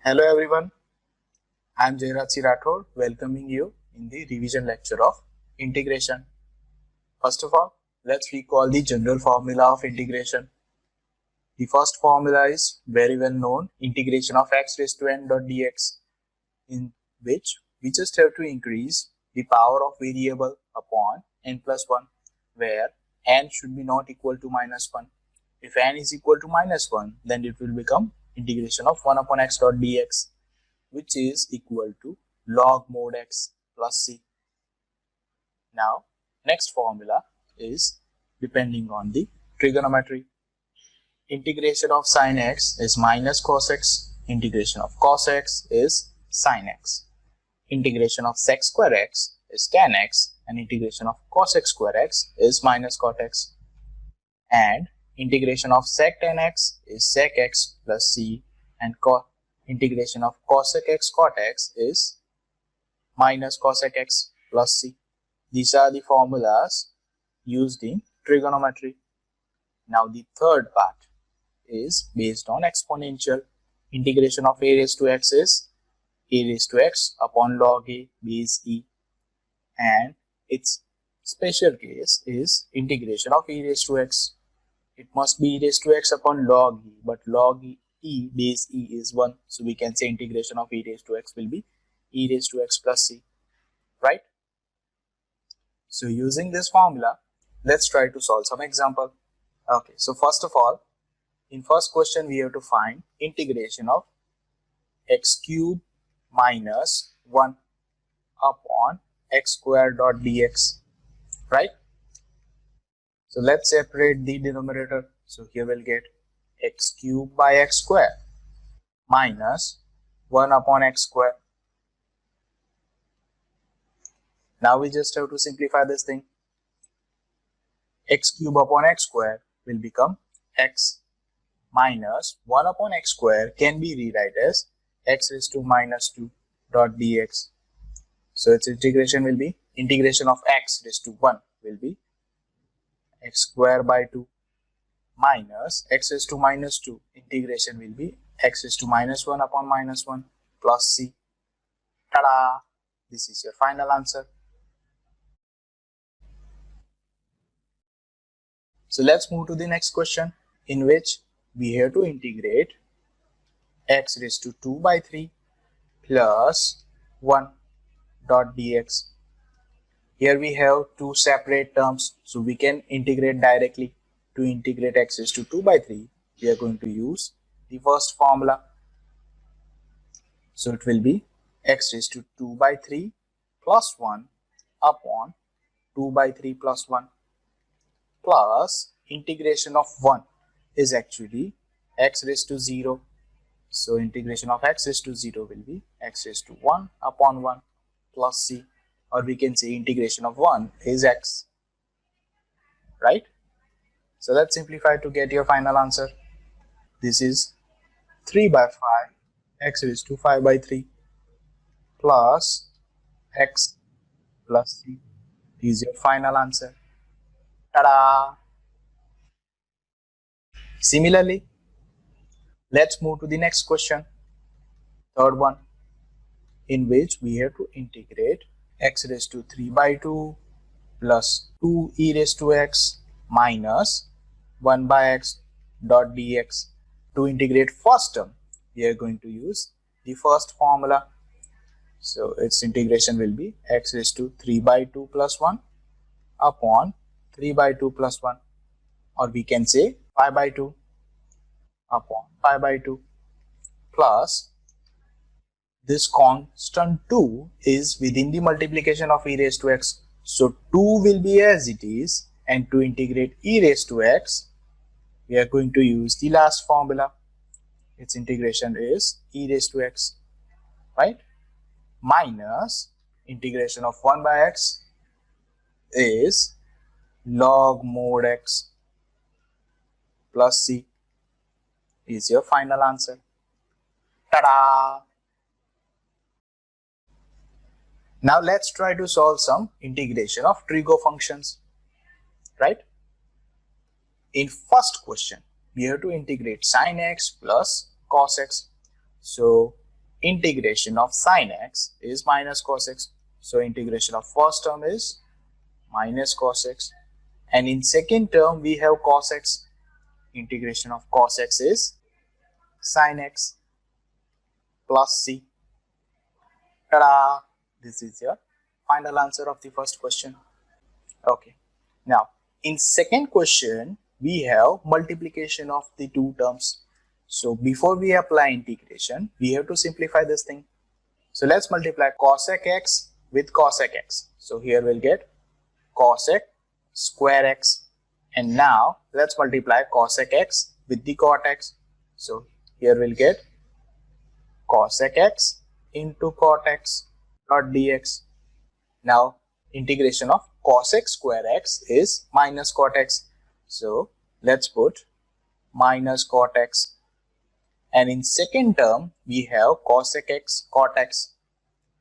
Hello everyone, I am Jairaj Rathod welcoming you in the revision lecture of integration. First of all, let's recall the general formula of integration. The first formula is very well known, integration of x raised to n dot dx, in which we just have to increase the power of variable upon n plus 1, where n should be not equal to minus 1. If n is equal to minus 1, then it will become integration of 1 upon x dot dx, which is equal to log mod x plus c. Now, next formula is depending on the trigonometry. Integration of sin x is minus cos x. Integration of cos x is sin x. Integration of sec square x is tan x, and integration of cos x square x is minus cot x. And integration of sec tan x is sec x plus c, and integration of cosec x cot x is minus cosec x plus c. These are the formulas used in trigonometry. Now the third part is based on exponential. Integration of a raised to x is a raised to x upon log a base e, and its special case is integration of e raised to x. It must be e raised to x upon log e, but log e base e is 1, so we can say integration of e raised to x will be e raised to x plus c, right? So using this formula, let's try to solve some example. Okay, so first of all, in first question we have to find integration of x cube minus 1 upon x square dot dx, right? So let's separate the denominator. So here we'll get x cube by x square minus 1 upon x square. Now we just have to simplify this thing. X cube upon x square will become x minus 1 upon x square can be rewrite as x raised to minus 2 dot dx. So its integration will be integration of x raised to 1 will be x square by 2 minus x raised to minus 2 integration will be x raised to minus 1 upon minus 1 plus c. Ta-da! This is your final answer. So let's move to the next question, in which we have to integrate x raised to 2 by 3 plus 1 dot dx. Here we have two separate terms, so we can integrate directly. To integrate x raised to 2 by 3, we are going to use the first formula. So it will be x raised to 2 by 3 plus 1 upon 2 by 3 plus 1 plus integration of 1 is actually x raised to 0. So integration of x raised to 0 will be x raised to 1 upon 1 plus c, or we can say integration of 1 is x, right? So let's simplify to get your final answer. This is 3 by 5 x raised to 5 by 3 plus x plus c is your final answer. Ta-da! Similarly, let's move to the next question, third one, in which we have to integrate x raised to 3 by 2 plus 2 e raised to x minus 1 by x dot dx. To integrate first term, we are going to use the first formula. So its integration will be x raised to 3 by 2 plus 1 upon 3 by 2 plus 1, or we can say 5 by 2 upon 5 by 2 plus this constant 2 is within the multiplication of e raised to x. So 2 will be as it is, and to integrate e raised to x, we are going to use the last formula. Its integration is e raised to x, right? Minus integration of 1 by x is log mod x plus c is your final answer. Ta-da! Now let's try to solve some integration of trigo functions, right? In first question, we have to integrate sin x plus cos x. So integration of sin x is minus cos x. So integration of first term is minus cos x. And in second term we have cos x. Integration of cos x is sin x plus c. Ta-da! This is your final answer of the first question. Okay. Now, in second question, we have multiplication of the two terms. So before we apply integration, we have to simplify this thing. So let's multiply cosec x with cosec x. So here we'll get cosec square x. And now let's multiply cosec x with the cot x. So here we'll get cosec x into cot x dot dx. Now integration of cosec square x is minus cot x. So let's put minus cot x. And in second term we have cosec x cot x,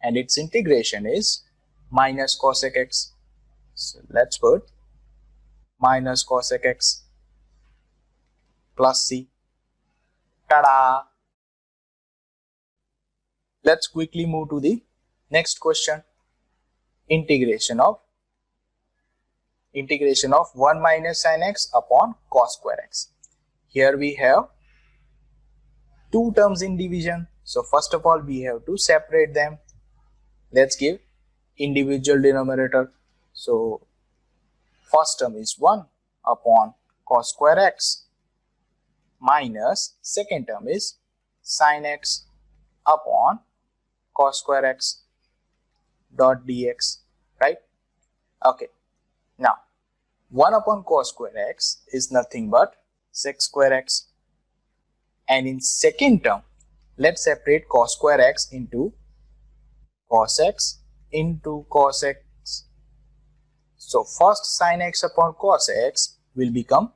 and its integration is minus cosec x. So let's put minus cosec x plus c. Ta-da! Let's quickly move to the next question. Integration of 1 minus sin x upon cos square x. Here we have two terms in division. So first of all we have to separate them. Let's give individual denominator. So first term is 1 upon cos square x minus second term is sin x upon cos square x dot dx, right? Okay. Now 1 upon cos square x is nothing but sec square x, and in second term let's separate cos square x into cos x into cos x. So first sin x upon cos x will become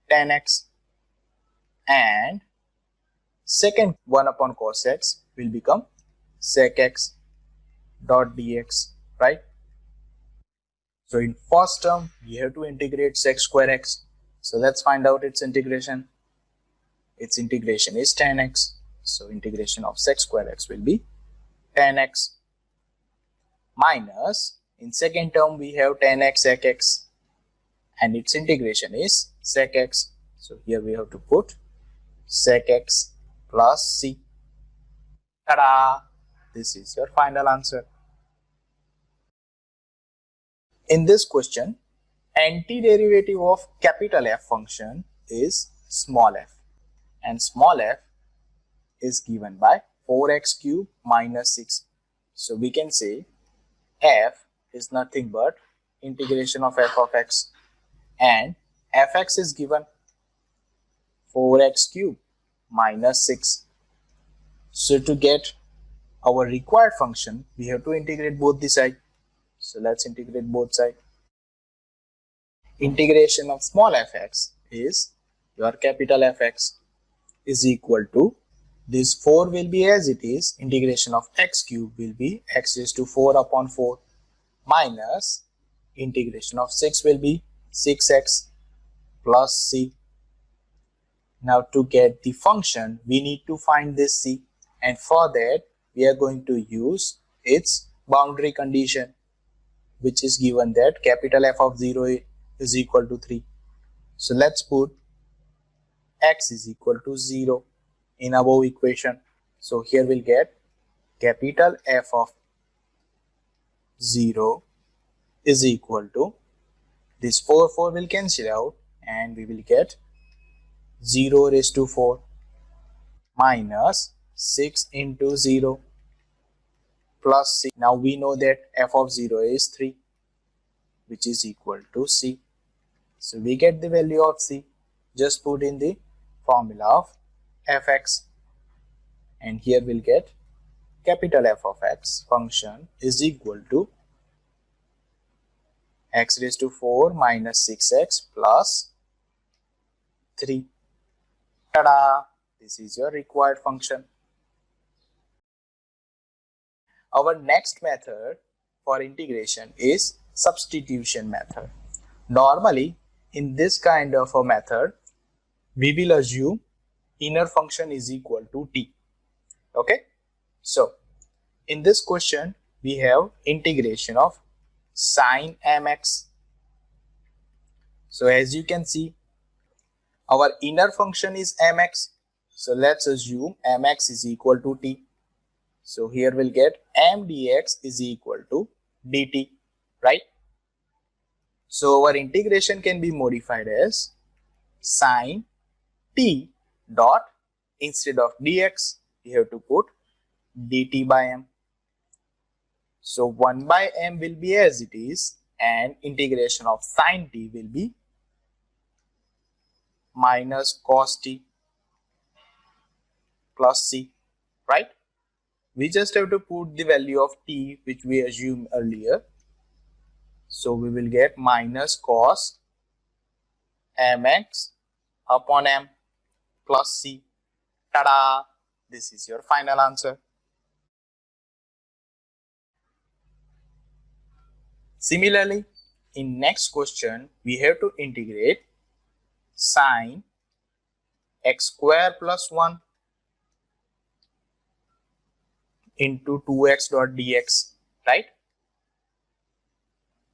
tan x, and second 1 upon cos x will become sec x dot dx, right? So in first term we have to integrate sec square x. So let's find out its integration. Its integration is tan x. So integration of sec square x will be tan x minus, in second term we have tan x sec x, and its integration is sec x. So here we have to put sec x plus c. Ta-da! This is your final answer. In this question, antiderivative of capital F function is small f, and small f is given by 4x cube minus 6. So we can say f is nothing but integration of f of x, and fx is given 4x cube minus 6. So to get our required function, we have to integrate both the sides. So let's integrate both sides. Integration of small fx is your capital Fx is equal to, this 4 will be as it is, integration of x cube will be x raised to 4 upon 4 minus integration of 6 will be 6x plus c. Now to get the function we need to find this c, and for that we are going to use its boundary condition, which is given that capital F of 0 is equal to 3. So let's put x is equal to 0 in above equation. So here we'll get capital F of 0 is equal to, this 4 will cancel out, and we will get 0 raised to 4 minus 6 into 0 plus c. Now we know that f of 0 is 3, which is equal to c. So we get the value of c. Just put in the formula of fx, and here we'll get capital F of x function is equal to x raised to 4 minus 6x plus 3. Ta-da! This is your required function. Our next method for integration is substitution method. Normally, in this kind of a method, we will assume inner function is equal to t, Okay, so in this question we have integration of sine mx. So as you can see, our inner function is mx. So let's assume mx is equal to t. So here we'll get m dx is equal to dt, right? So our integration can be modified as sine t dot, instead of dx we have to put dt by m. So 1 by m will be as it is, and integration of sine t will be minus cos t plus c, right? We just have to put the value of t which we assumed earlier. So we will get minus cos mx upon m plus c. Tada! This is your final answer. Similarly, in next question, we have to integrate sine x square plus 1 into 2x dot dx, right?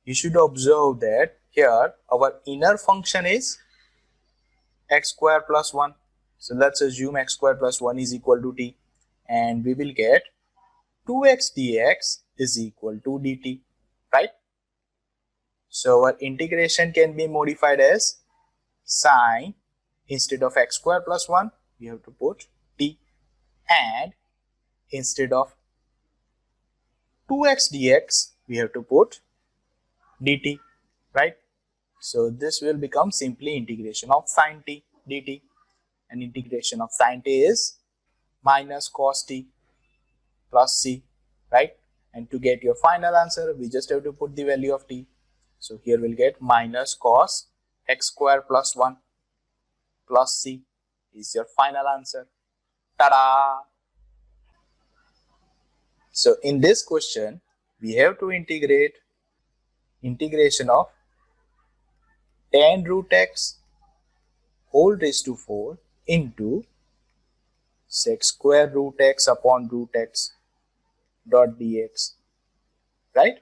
You should observe that here our inner function is x square plus 1. So let's assume x square plus 1 is equal to t, and we will get 2x dx is equal to dt, right? So our integration can be modified as sine, instead of x square plus 1 we have to put t, and instead of 2x dx we have to put dt, right? So this will become simply integration of sine t dt, and integration of sine t is minus cos t plus c, right? And to get your final answer we just have to put the value of t. So here we'll get minus cos x square plus 1 plus c is your final answer. Ta-da! So in this question we have to integrate integration of tan root x whole raised to 4 into sec square root x upon root x dot dx, right?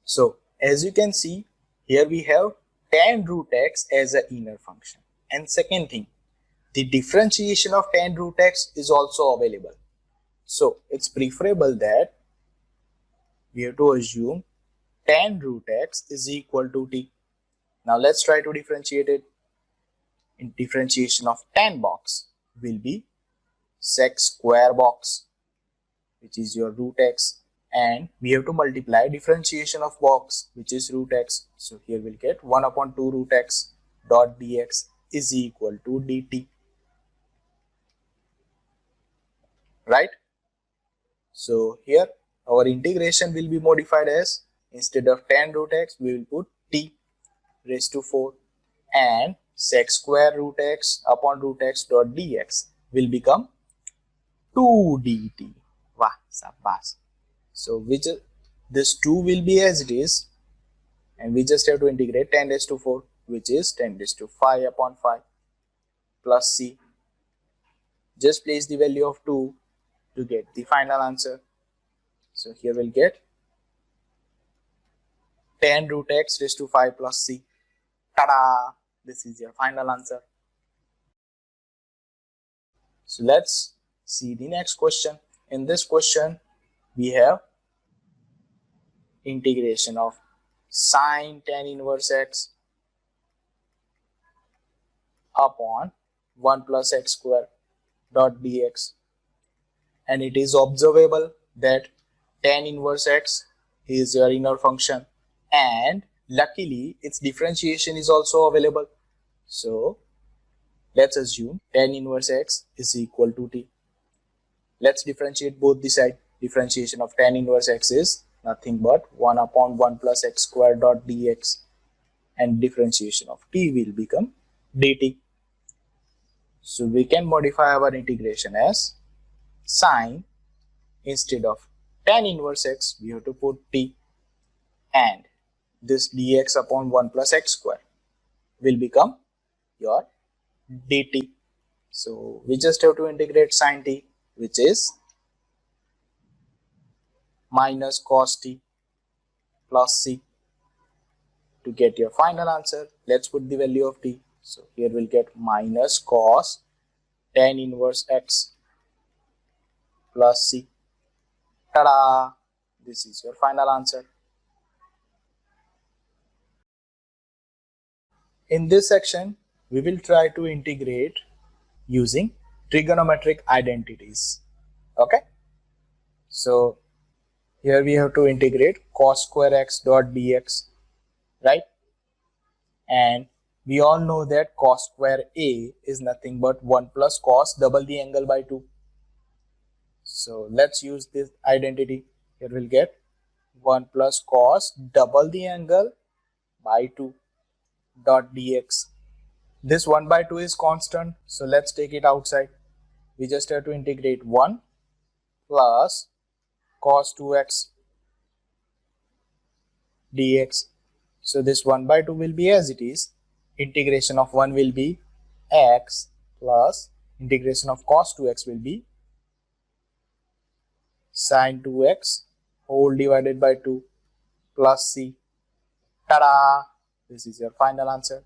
So as you can see, here we have tan root x as an inner function, and second thing, the differentiation of tan root x is also available. So it's preferable that we have to assume tan root x is equal to t. Now let's try to differentiate it. In differentiation of tan box will be sec square box, which is your root x, and we have to multiply differentiation of box, which is root x. So here we'll get 1 upon 2 root x dot dx is equal to dt, right? So here our integration will be modified as, instead of tan root x we will put t raised to 4, and sec square root x upon root x dot dx will become 2 dt. Wow, sabas. So this 2 will be as it is, and we just have to integrate 10 raised to 4, which is 10 raised to 5 upon 5 plus c. Just place the value of 2 to get the final answer. So here we'll get 10 root x raised to 5 plus c. Ta-da! This is your final answer. So let's see the next question. In this question, we have integration of sine tan inverse x upon 1 plus x square dot dx, and it is observable that tan inverse x is your inner function, and luckily its differentiation is also available. So let's assume tan inverse x is equal to t. Let's differentiate both the side. Differentiation of tan inverse x is nothing but 1 upon 1 plus x square dot dx, and differentiation of t will become dt. So we can modify our integration as sine, instead of tan inverse x we have to put t, and this dx upon 1 plus x square will become your dt. So we just have to integrate sine t which is minus cos t plus c. To get your final answer, let's put the value of t. So here we'll get minus cos tan inverse x plus c. Ta-da! This is your final answer. In this section, we will try to integrate using trigonometric identities. Okay? So here we have to integrate cos square x dot dx, right? And we all know that cos square a is nothing but 1 plus cos double the angle by 2. So let's use this identity. Here we'll get 1 plus cos double the angle by 2 dot dx. This 1 by 2 is constant, so let's take it outside. We just have to integrate 1 plus cos 2x dx. So this 1 by 2 will be as it is. Integration of 1 will be x plus integration of cos 2x will be sin 2x whole divided by 2 plus c. Ta-da! This is your final answer.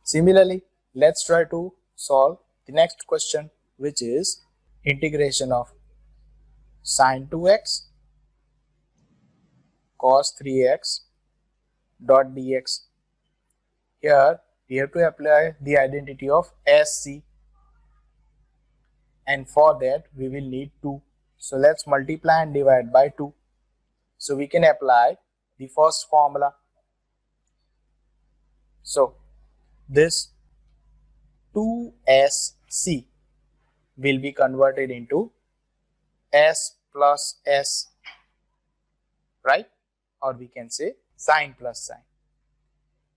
Similarly, let's try to solve the next question, which is integration of sin 2x cos 3x dot dx. Here we have to apply the identity of SC, and for that we will need 2. So let's multiply and divide by 2. So we can apply the first formula. So this 2SC will be converted into S plus S, right? Or we can say sine plus sine.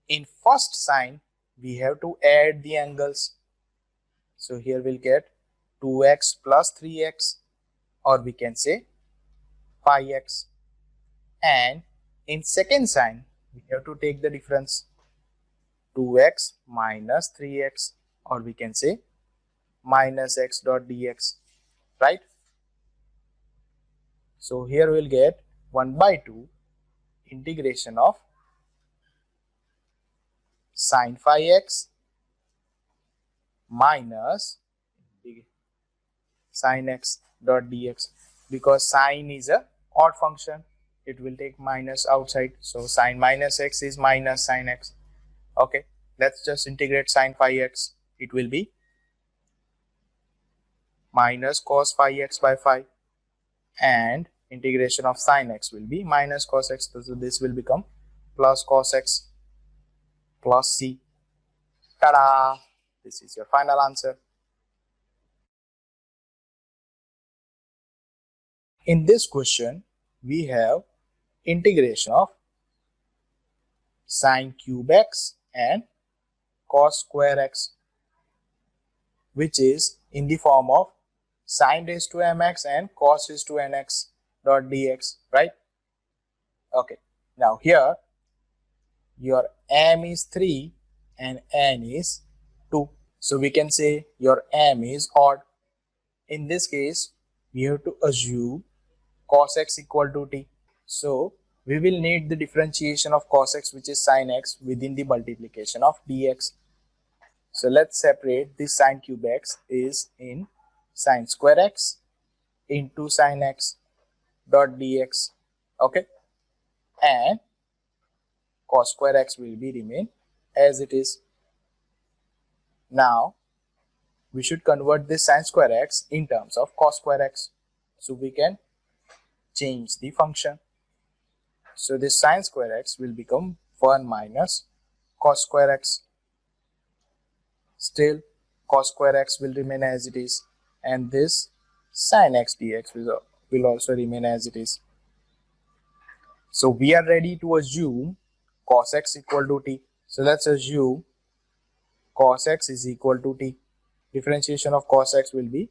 In first sine, we have to add the angles. So here we'll get 2x plus 3x, or we can say 5x. And in second sine, we have to take the difference, 2x minus 3x, or we can say minus x dot dx, right? So here we'll get 1 by 2 integration of sin 5x minus sin x dot dx. Because sine is a odd function, it will take minus outside. So sin minus x is minus sin x. Okay, let's just integrate sin 5x. It will be minus cos 5x by 5, and integration of sin x will be minus cos x. So this will become plus cos x plus c. Ta-da! This is your final answer. In this question, we have integration of sin cube x and cos square x, which is in the form of sin raised to mx and cos raised to nx dot dx, right? Okay, now here your m is 3 and n is 2. So we can say your m is odd. In this case, we have to assume cos x equal to t. So we will need the differentiation of cos x, which is sin x, within the multiplication of dx. So let's separate this sin cube x is in sin square x into sin x dot dx. Okay, and cos square x will be remain as it is. Now we should convert this sin square x in terms of cos square x. So we can change the function. So this sin square x will become 1 minus cos square x. Still cos square x will remain as it is, and this sin x dx will also remain as it is. So we are ready to assume cos x equal to t. So let's assume cos x is equal to t. Differentiation of cos x will be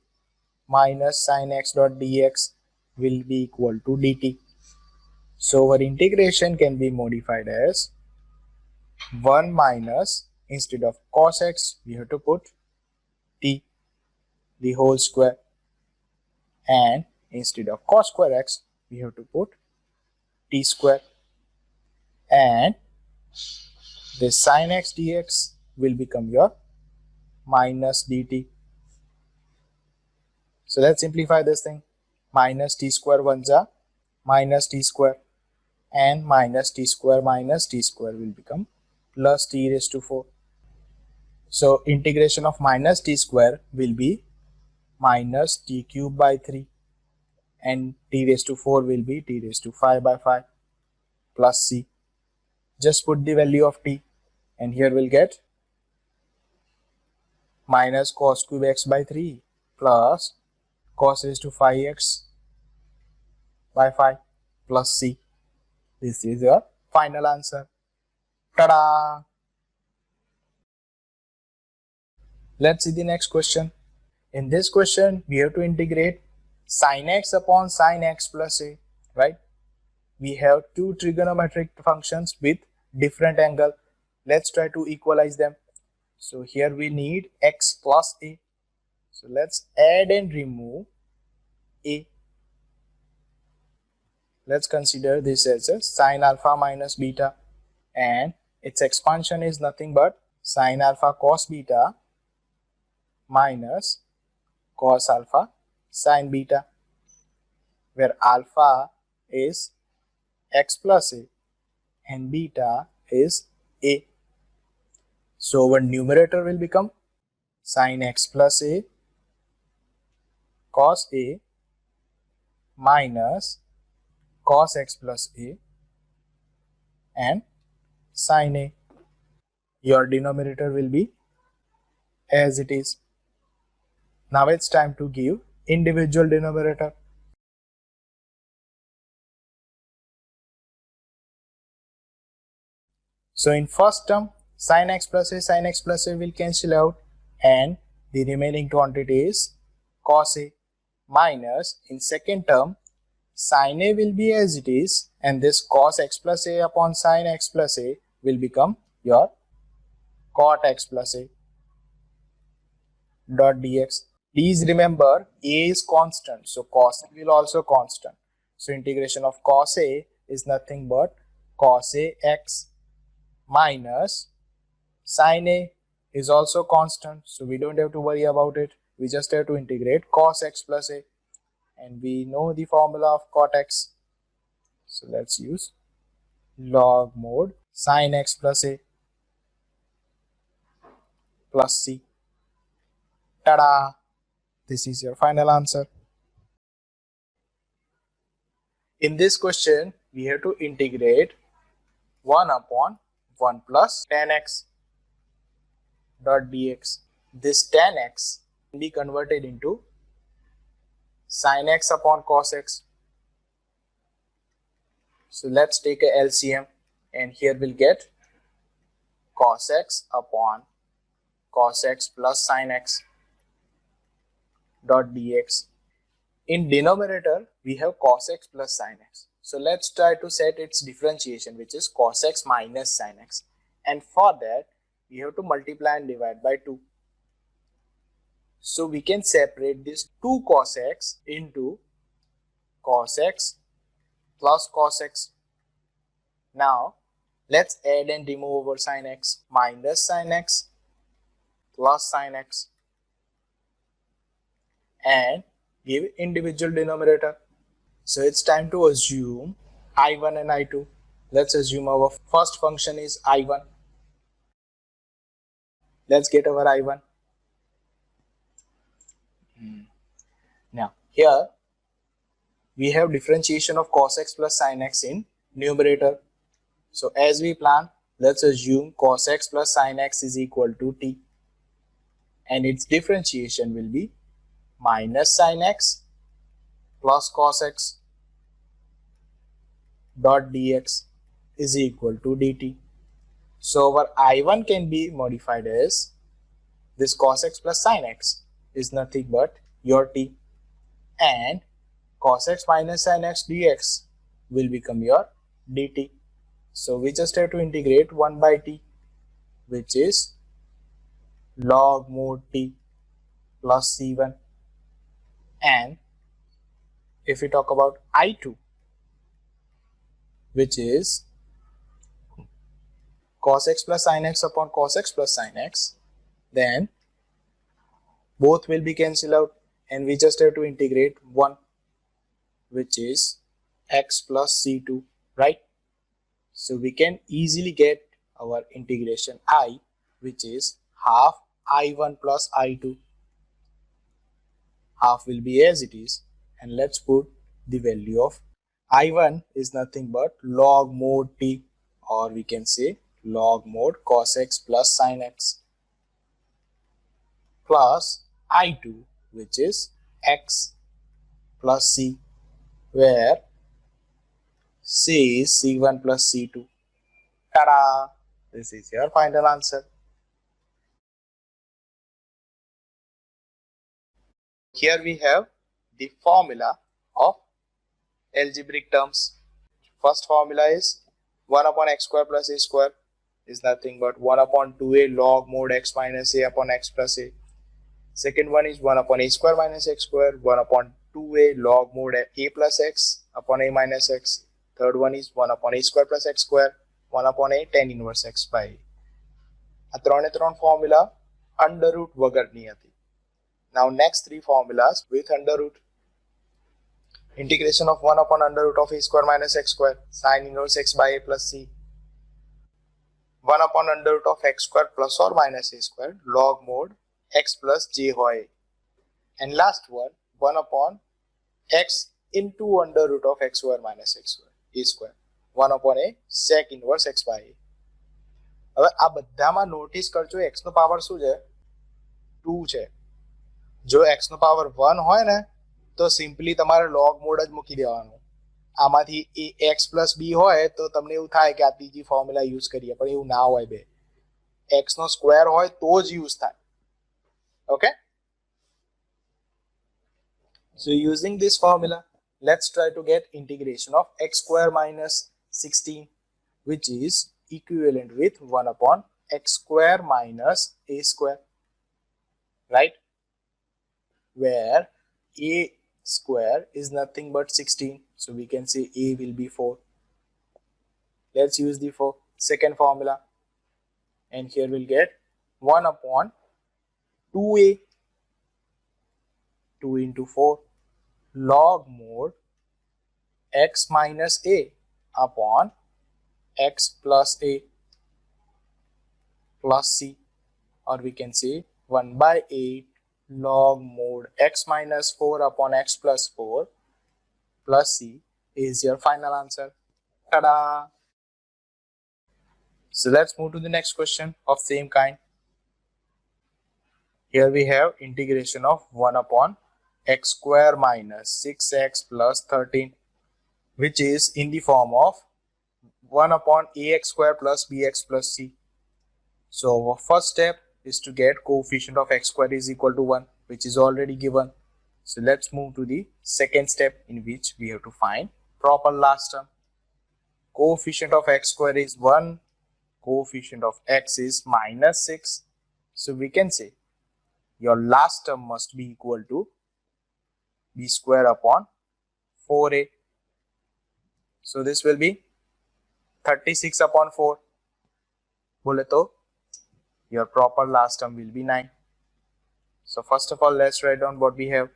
minus sin x dot dx will be equal to dt. So our integration can be modified as 1 minus, instead of cos x we have to put t, the whole square, and instead of cos square x we have to put t square, and this sin x dx will become your minus dt. So let's simplify this thing. Minus t square ones are minus t square, and minus t square will become plus t raised to 4. So integration of minus t square will be minus t cube by 3, and t raised to 4 will be t raised to 5 by 5 plus c. Just put the value of t, and here we'll get minus cos cube x by 3 plus cos raised to 5x by 5 plus c. This is your final answer. Ta-da! Let's see the next question. In this question, we have to integrate sin x upon sin x plus a, right? We have two trigonometric functions with different angle. Let's try to equalize them. So here we need x plus a. So let's add and remove a. Let's consider this as a sin alpha minus beta, and its expansion is nothing but sin alpha cos beta minus cos alpha sin beta, where alpha is x plus a and beta is a. So our numerator will become sin x plus a cos a minus cos x plus a and sin a. Your denominator will be as it is. Now it's time to give individual denominator. So in first term, sin x plus a will cancel out, and the remaining quantity is cos a, minus in second term sin a will be as it is, and this cos x plus a upon sin x plus a will become your cot x plus a dot dx. Please remember a is constant, so cos a will also constant. So integration of cos a is nothing but cos a x minus sin a is also constant, so we don't have to worry about it. We just have to integrate cos x plus a, and we know the formula of cot x. So let's use log mod sin x plus a plus c. Ta-da! This is your final answer. In this question, we have to integrate 1 upon 1 plus tan x dot dx. This tan x can be converted into sin x upon cos x. So let's take a LCM, and here we'll get cos x upon cos x plus sin x dot dx. In denominator, we have cos x plus sin x. So let's try to set its differentiation, which is cos x minus sin x. And for that, we have to multiply and divide by 2. So we can separate this 2 cos x into cos x plus cos x. Now, let's add and remove over sin x. Minus sin x plus sin x, and give individual denominator. So it's time to assume I1 and I2. Let's assume our first function is I1. Let's get our I1. Now here we have differentiation of cos x plus sin x in numerator. So as we plan, let's assume cos x plus sin x is equal to t, and its differentiation will be minus sin x plus cos x dot dx is equal to dt. So our I1 can be modified as this cos x plus sin x is nothing but your t, and cos x minus sin x dx will become your dt. So we just have to integrate 1 by t, which is log mod t plus c1 And if we talk about I2, which is cos x plus sin x upon cos x plus sin x, then both will be cancelled out and we just have to integrate 1, which is x plus c2, right? So we can easily get our integration I, which is half I1 plus I2. Half will be as it is, and let's put the value of I1 is nothing but log mod t, or we can say log mod cos x plus sin x, plus I2, which is x plus c, where c is c1 plus c2. Ta-da! This is your final answer. Here we have the formula of algebraic terms. First formula is 1 upon x square plus a square is nothing but 1 upon 2a log mod x minus a upon x plus a. Second one is 1 upon a square minus x square, 1 upon 2a log mod a plus x upon a minus x. Third one is 1 upon a square plus x square, 1 upon a tan inverse x by a. આ ત્રણ formula under root વગરની હતી. Now next three formulas with under root. Integration of 1 upon under root of a square minus x square sin inverse x by a plus c. 1 upon under root of x square plus or minus a square log mod x plus j hoy. And last one, 1 upon x into under root of x square minus x square a square, 1 upon a sec inverse x by a. હવે આ બધામાં notice કરજો x નો power શું છે? 2 છે. જો x નો power 1 હોય ને તો સિમ્પલી તમારે log mod જ મૂકી દેવાનું. આમાંથી એ x plus b હોય તો તમને એવું થાય કે આ ત્રીજી ફોર્મ્યુલા યુઝ કરીએ, પણ એવું ના હોય બે. x નો સ્ક્વેર હોય તો જ યુઝ થાય. Okay? So using this formula, let's try to get integration of x square minus 16, which is equivalent with 1 upon x square minus a square, right? Where a square is nothing but 16, so we can say a will be 4. Let's use the second formula, and here we'll get 1 upon 2a, 2 into 4 log mod x minus a upon x plus a plus c, or we can say 1 by 8 log mod x minus 4 upon x plus 4 plus c is your final answer. Ta-da! So let's move to the next question of same kind. Here we have integration of 1 upon x square minus 6x plus 13, which is in the form of 1 upon ax square plus bx plus c. So our first step is to get coefficient of x square is equal to 1, which is already given. So let's move to the second step, in which we have to find proper last term. Coefficient of x square is 1, coefficient of x is minus 6. So we can say your last term must be equal to b square upon 4a. So this will be 36 upon 4. बोले तो your proper last term will be 9. So first of all, let's write down what we have.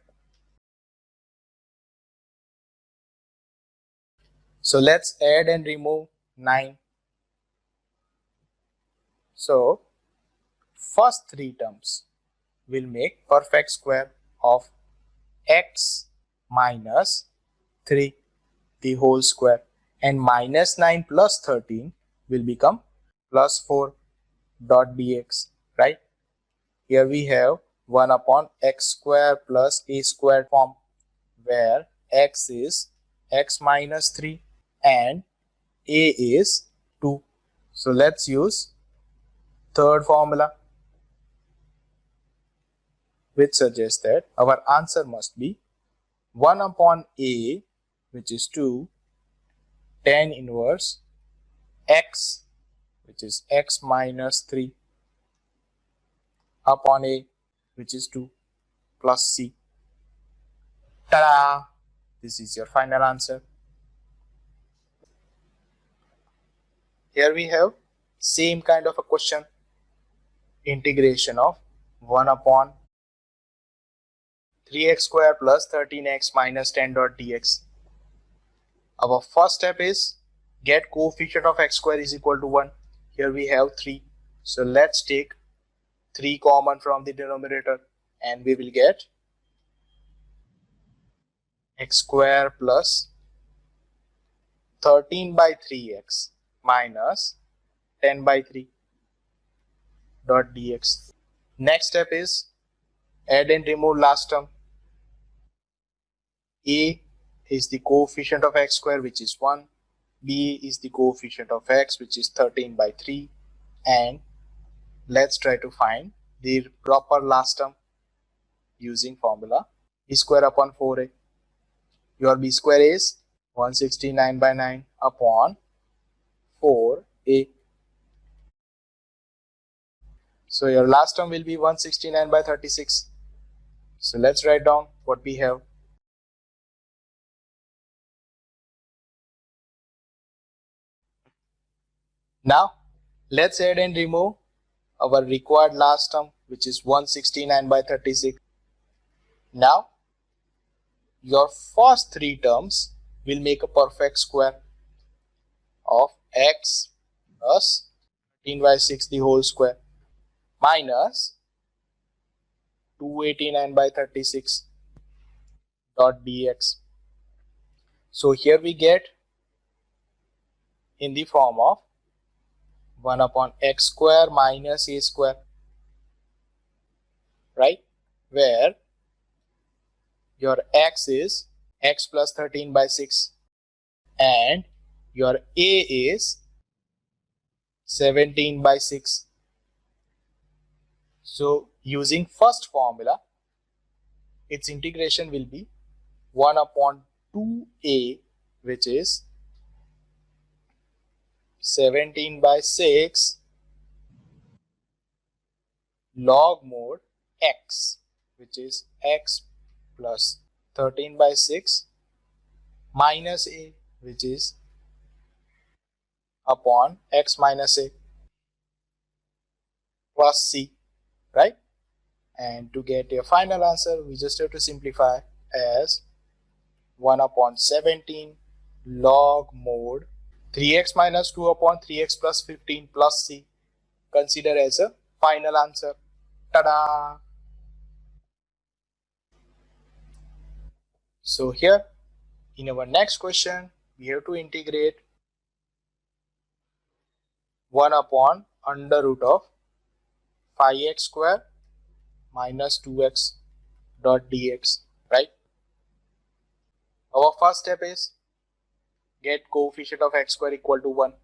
So let's add and remove 9. So first three terms will make perfect square of x minus 3, the whole square, and minus 9 plus 13 will become plus 4 dot dx, right? Here we have 1 upon x square plus a square form, where x is x minus 3 and a is 2. So let's use third formula, which suggests that our answer must be 1 upon a, which is 2, tan inverse x, which is x minus 3, upon a, which is 2, plus c. Ta-da! This is your final answer. Here we have same kind of a question. Integration of 1 upon 3x square plus 13x minus 10 dot dx. Our first step is get coefficient of x square is equal to 1. Here we have 3. So let's take 3 common from the denominator and we will get x square plus 13 by 3x minus 10 by 3 dot dx. Next step is add and remove last term. A is the coefficient of x square, which is 1. B is the coefficient of x, which is 13 by 3. And let's try to find the proper last term using formula b square upon 4a. Your b square is 169 by 9 upon 4a. So your last term will be 169 by 36. So let's write down what we have. Now let's add and remove our required last term, which is 169 by 36. Now your first 3 terms will make a perfect square of x plus 13 by 6 the whole square minus 289 by 36 dot dx. So here we get in the form of 1 upon x square minus a square, right? Where your x is x plus 13 by 6 and your a is 17 by 6. So using first formula, its integration will be 1 upon 2a, which is 17 by 6 log mod x, which is x plus 13 by 6 minus a, which is upon x minus a plus c, right? And to get a final answer, we just have to simplify as 1 upon 17 log mod 3x minus 2 upon 3x plus 15 plus c. Consider as a final answer. Ta-da! So here in our next question, we have to integrate 1 upon under root of 5x square minus 2x dot dx, right? Our first step is get coefficient of x square equal to 1.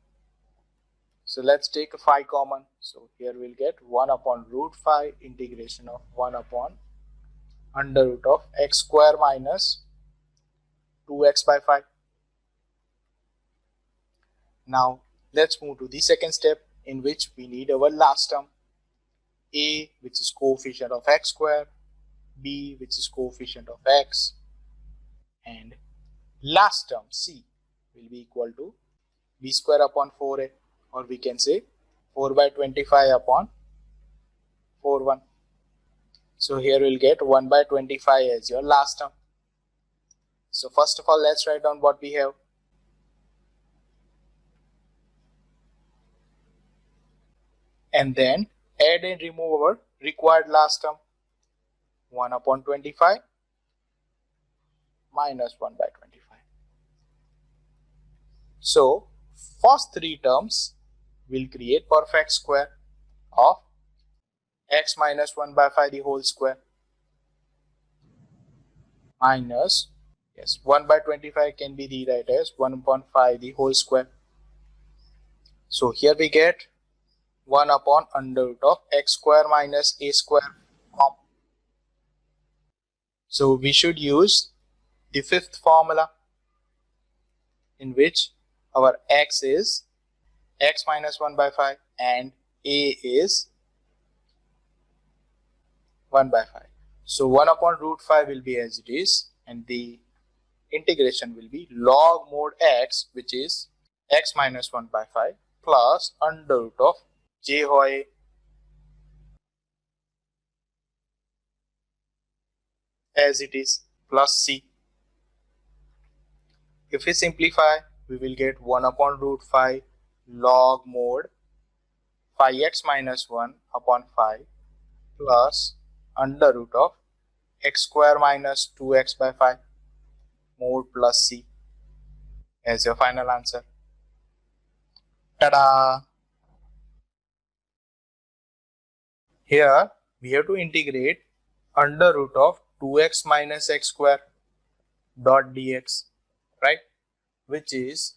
So let's take 5 common. So here we'll get 1 upon root 5 integration of 1 upon under root of x square minus 2x by 5. Now let's move to the second step, in which we need our last term. A, which is coefficient of x square, b, which is coefficient of x, and last term c will be equal to b square upon 4a, or we can say 4 by 25 upon 41. So here we'll get 1 by 25 as your last term. So first of all, let's write down what we have. And then add and remove our required last term. 1 upon 25 minus 1 by 25. So first 3 terms will create perfect square of x minus 1 by 5 the whole square minus 1 by 25 can be rewritten as 1 upon 5 the whole square. So here we get 1 upon under root of x square minus a square form. So we should use the fifth formula, in which our x is x minus 1 by 5 and a is 1 by 5. So 1 upon root 5 will be as it is, and the integration will be log mod x, which is x minus 1 by 5 plus under root of j hoy as it is plus c. If we simplify, we will get 1 upon root 5 log mod 5x minus 1 upon 5 plus under root of x square minus 2x by 5 mod plus c as your final answer. Ta-da! Here we have to integrate under root of 2x minus x square dot dx, right, which is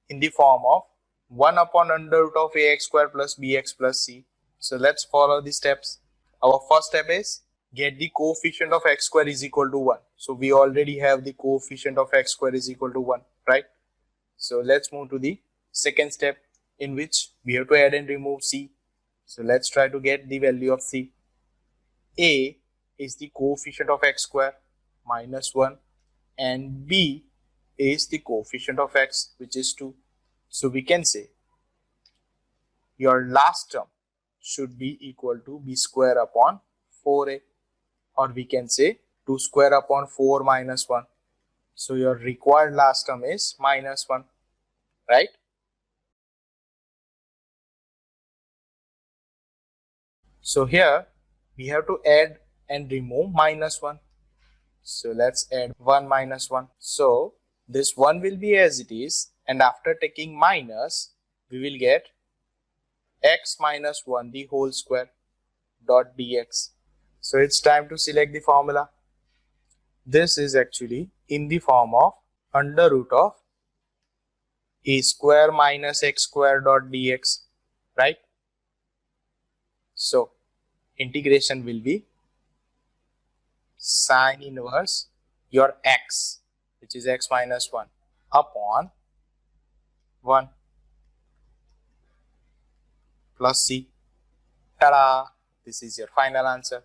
in the form of 1 upon under root of ax square plus bx plus c. So let's follow the steps. Our first step is get the coefficient of x square is equal to 1. So we already have the coefficient of x square is equal to 1, right? So let's move to the second step, in which we have to add and remove c. So let's try to get the value of c. A is the coefficient of x square minus 1 and b is the coefficient of x, which is 2. So we can say your last term should be equal to b square upon 4a, or we can say 2 square upon 4 minus 1. So your required last term is minus 1, right? So here we have to add and remove minus 1. So let's add 1 minus 1. So this 1 will be as it is, and after taking minus, we will get x minus 1 the whole square dot dx. So it's time to select the formula. This is actually in the form of under root of a square minus x square dot dx, right? So integration will be sine inverse your x, which is x minus 1 upon 1 plus c. Ta-da! This is your final answer.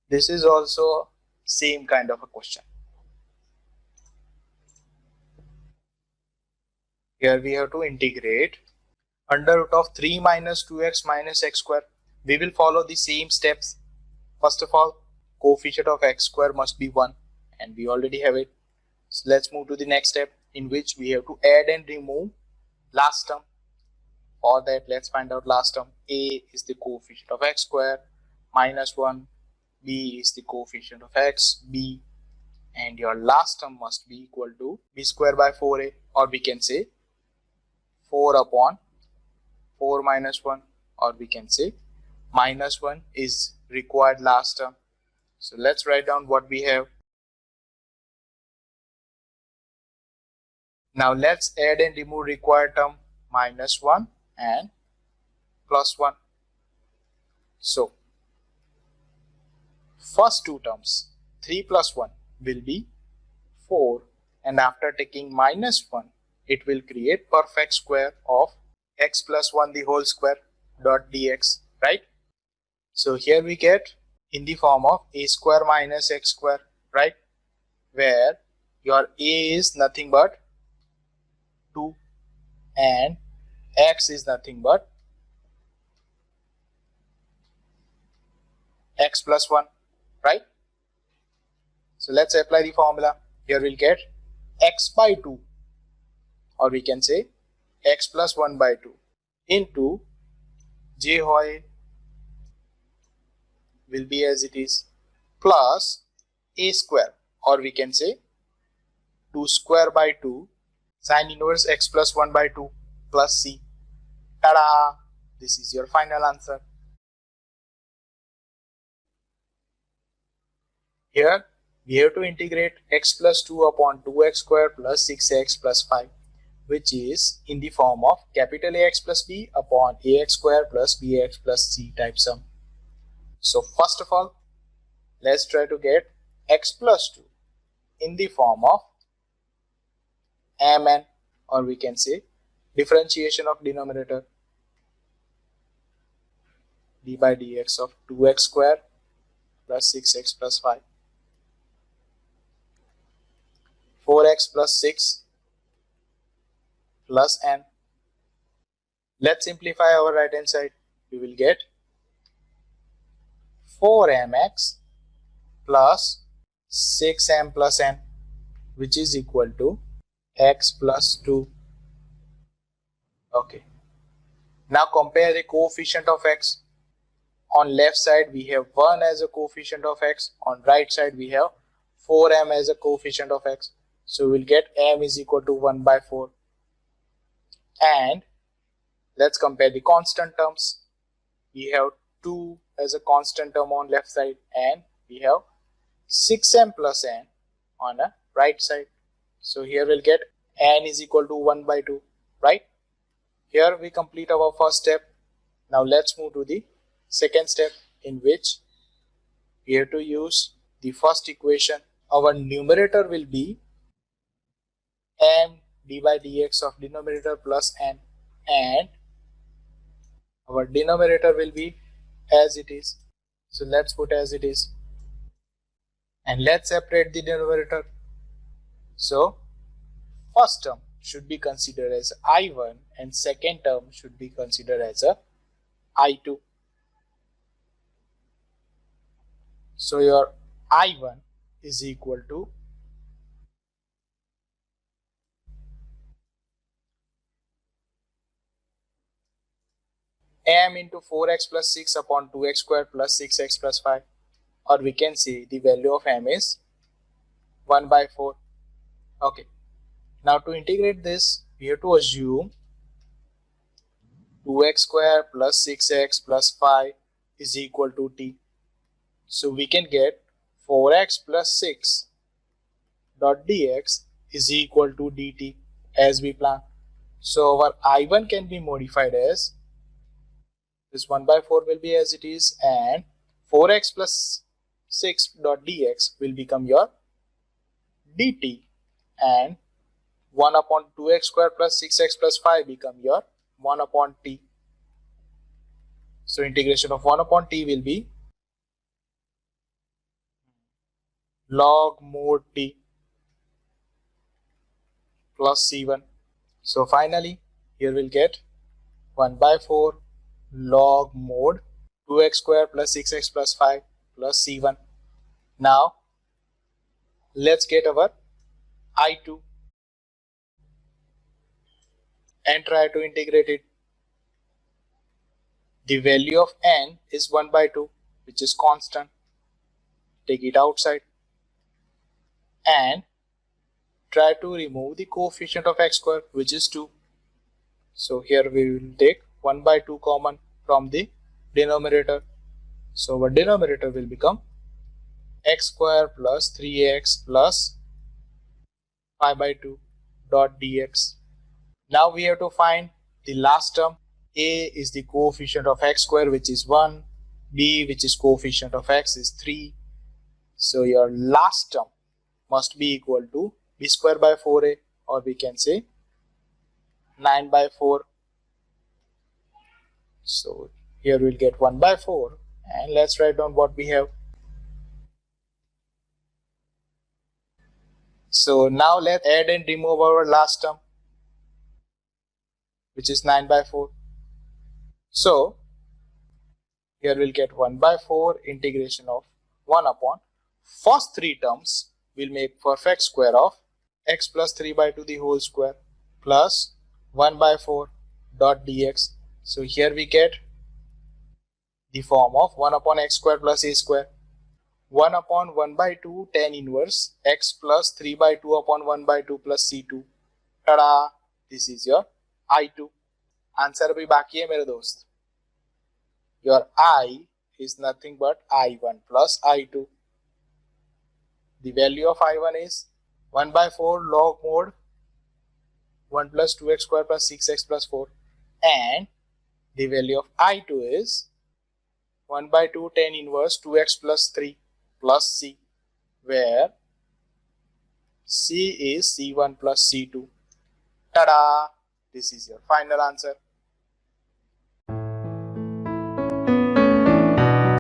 This is also same kind of a question. Here we have to integrate under root of 3 minus 2x minus x square. We will follow the same steps. First of all, coefficient of x square must be 1, and we already have it. So let's move to the next step, in which we have to add and remove last term. For that, let's find out last term. A is the coefficient of x square minus 1, b is the coefficient of x, b, and your last term must be equal to b square by 4a, or we can say 4 upon 4 minus 1, or we can say minus 1 is required last term. So let's write down what we have. Now let's add and remove required term minus 1 and plus 1. So first two terms 3 plus 1 will be 4, and after taking minus 1 it will create perfect square of x plus 1 the whole square dot dx, right? So here we get in the form of a square minus x square, right, where your a is nothing but 2 and x is nothing but x plus 1, right? So let's apply the formula. Here we'll get x by 2, or we can say x plus 1 by 2 into j hoy will be as it is plus a square, or we can say 2 square by 2 sine inverse x plus 1 by 2 plus c. Ta-da! This is your final answer. Here we have to integrate x plus 2 upon 2x square plus 6x plus 5, which is in the form of capital AX plus B upon AX square plus BX plus C type sum. So first of all, let's try to get x plus 2 in the form of mn, or we can say differentiation of denominator d by dx of 2x square plus 6x plus 5. 4x plus 6 plus n. Let's simplify our right hand side. We will get 4mx plus 6m plus n, which is equal to x plus 2. Okay. Now compare the coefficient of x. On left side we have 1 as a coefficient of x. On right side we have 4m as a coefficient of x. So we'll get m is equal to 1 by 4. And let's compare the constant terms. We have 2 as a constant term on left side and we have 6m plus n on a right side. So here we'll get n is equal to 1 by 2, right? Here we complete our first step. Now let's move to the second step, in which we have to use the first equation. Our numerator will be m d by dx of denominator plus n, and our denominator will be as it is. So let's put as it is. And let's separate the denominator. So first term should be considered as I1 and second term should be considered as a I2. So your I1 is equal to m into 4x plus 6 upon 2x square plus 6x plus 5, or we can say the value of m is 1 by 4. Okay. Now to integrate this, we have to assume 2x square plus 6x plus 5 is equal to t. So we can get 4x plus 6 dot dx is equal to dt as we plan. So our I1 can be modified as this 1 by 4 will be as it is, and 4x plus 6 dot dx will become your dt, and 1 upon 2x square plus 6x plus 5 become your 1 upon t. So integration of 1 upon t will be log mod t plus c1. So finally here we'll get 1 by 4 log mod 2x square plus 6x plus 5 plus c1. Now let's get our I2 and try to integrate it. The value of n is 1 by 2, which is constant. Take it outside and try to remove the coefficient of x square, which is 2. So here we will take 1 by 2 common from the denominator. So our denominator will become x square plus 3x plus 5 by 2 dot dx. Now we have to find the last term. A is the coefficient of x square, which is 1. B, which is coefficient of x, is 3. So your last term must be equal to b square by 4a, or we can say 9 by 4. So here we'll get 1 by 4, and let's write down what we have. So now let's add and remove our last term, which is 9 by 4. So here we'll get 1 by 4 integration of 1 upon first 3 terms will make perfect square of x plus 3 by 2 the whole square plus 1 by 4 dot dx. So here we get the form of 1 upon x square plus a square. 1 upon 1 by 2 tan inverse x plus 3 by 2 upon 1 by 2 plus c2. Tada! This is your I2. Answer abhi baki hai mere dost. Your I is nothing but I1 plus I2. The value of I1 is 1 by 4 log mod 1 plus 2x square plus 6x plus 4, and the value of I2 is 1 by 2 tan inverse 2x plus 3 plus c, where c is c1 plus c2. Tada! This is your final answer.